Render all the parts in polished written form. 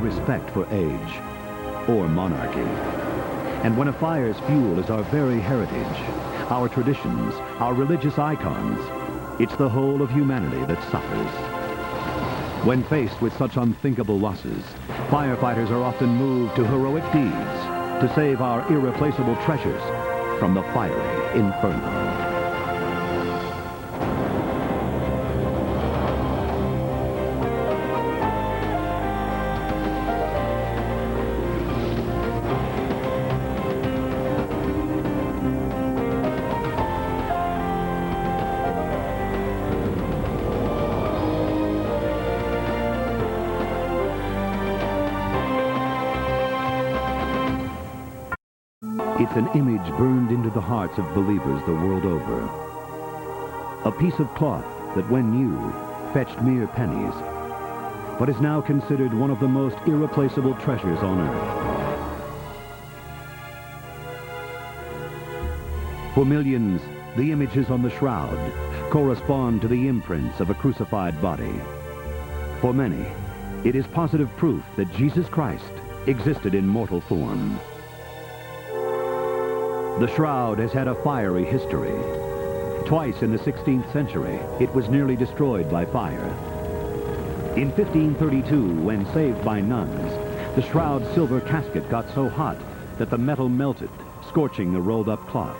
respect for age or monarchy. And when a fire's fuel is our very heritage, our traditions, our religious icons, it's the whole of humanity that suffers. When faced with such unthinkable losses, firefighters are often moved to heroic deeds to save our irreplaceable treasures from the fiery inferno. It's an image burned into the hearts of believers the world over. A piece of cloth that when new fetched mere pennies, but is now considered one of the most irreplaceable treasures on earth. For millions, the images on the shroud correspond to the imprints of a crucified body. For many, it is positive proof that Jesus Christ existed in mortal form. The shroud has had a fiery history. Twice in the 16th century, it was nearly destroyed by fire. In 1532, when saved by nuns, the shroud's silver casket got so hot that the metal melted, scorching the rolled-up cloth.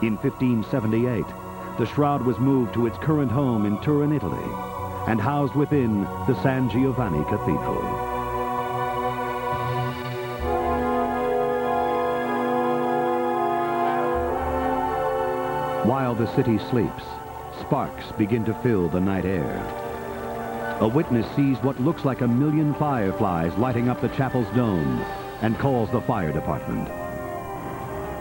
In 1578, the shroud was moved to its current home in Turin, Italy, and housed within the San Giovanni Cathedral. While the city sleeps, sparks begin to fill the night air. A witness sees what looks like 1 million fireflies lighting up the chapel's dome and calls the fire department.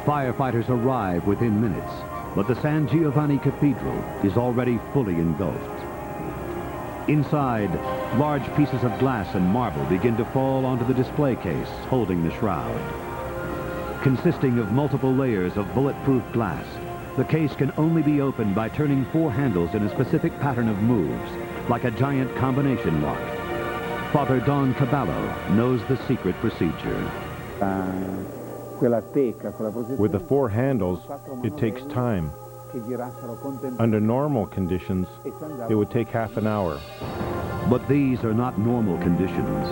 Firefighters arrive within minutes, but the San Giovanni Cathedral is already fully engulfed. Inside, large pieces of glass and marble begin to fall onto the display case holding the shroud. Consisting of multiple layers of bulletproof glass, the case can only be opened by turning 4 handles in a specific pattern of moves, like a giant combination lock. Father Don Caballo knows the secret procedure. With the 4 handles, it takes time. Under normal conditions, it would take half an hour. But these are not normal conditions.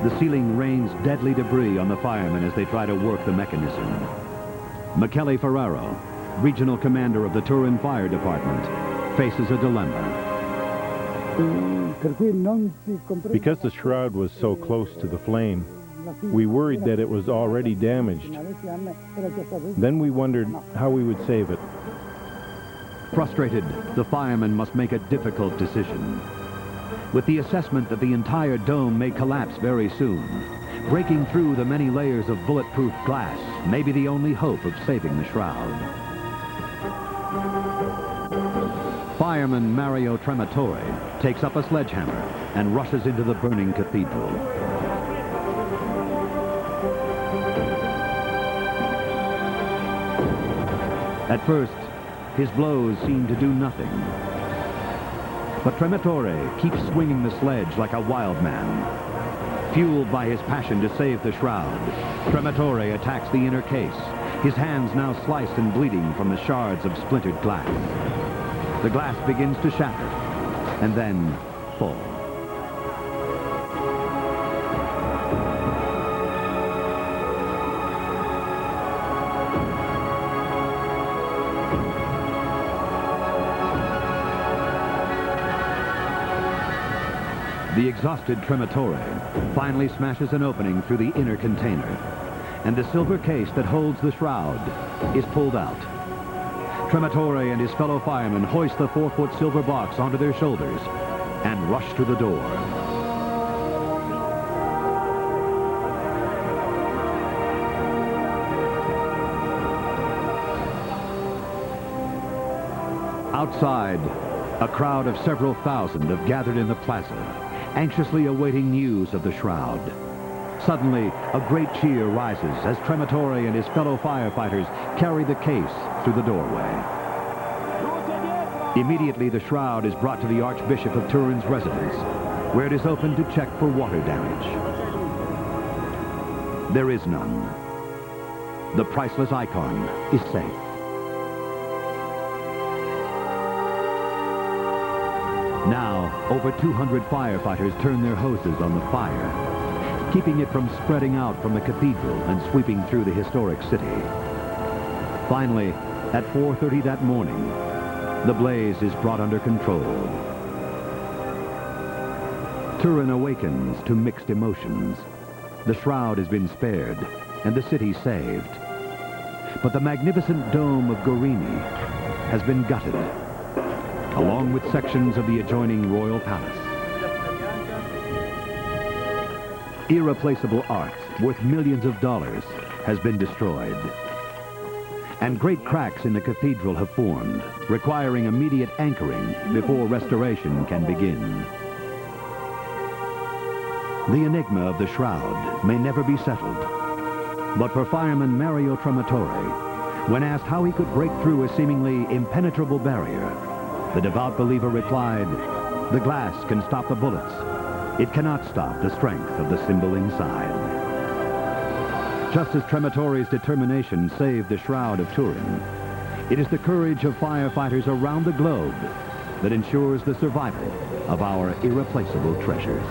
The ceiling rains deadly debris on the firemen as they try to work the mechanism. Michele Ferraro, regional commander of the Turin Fire Department, faces a dilemma. Because the shroud was so close to the flame, we worried that it was already damaged. Then we wondered how we would save it. Frustrated, the firemen must make a difficult decision. With the assessment that the entire dome may collapse very soon, breaking through the many layers of bulletproof glass may be the only hope of saving the shroud. Fireman Mario Trematore takes up a sledgehammer and rushes into the burning cathedral. At first, his blows seem to do nothing. But Trematore keeps swinging the sledge like a wild man. Fueled by his passion to save the shroud, Trematore attacks the inner case, his hands now sliced and bleeding from the shards of splintered glass. The glass begins to shatter, and then fall. The exhausted Trematore finally smashes an opening through the inner container, and the silver case that holds the shroud is pulled out. Trematore and his fellow firemen hoist the 4-foot silver box onto their shoulders and rush to the door. Outside, a crowd of several thousand have gathered in the plaza, anxiously awaiting news of the shroud. Suddenly, a great cheer rises as Trematore and his fellow firefighters carry the case through the doorway. Immediately, the shroud is brought to the Archbishop of Turin's residence, where it is opened to check for water damage. There is none. The priceless icon is safe. Now, over 200 firefighters turn their hoses on the fire, keeping it from spreading out from the cathedral and sweeping through the historic city. Finally, at 4:30 that morning, the blaze is brought under control. Turin awakens to mixed emotions. The shroud has been spared, and the city saved. But the magnificent dome of Gorini has been gutted, along with sections of the adjoining royal palace. Irreplaceable art worth millions of dollars has been destroyed. And great cracks in the cathedral have formed, requiring immediate anchoring before restoration can begin. The enigma of the shroud may never be settled. But for fireman Mario Trematore, when asked how he could break through a seemingly impenetrable barrier, the devout believer replied, "The glass can stop the bullets. It cannot stop the strength of the symbol inside." Just as Trematore's determination saved the Shroud of Turin, it is the courage of firefighters around the globe that ensures the survival of our irreplaceable treasures.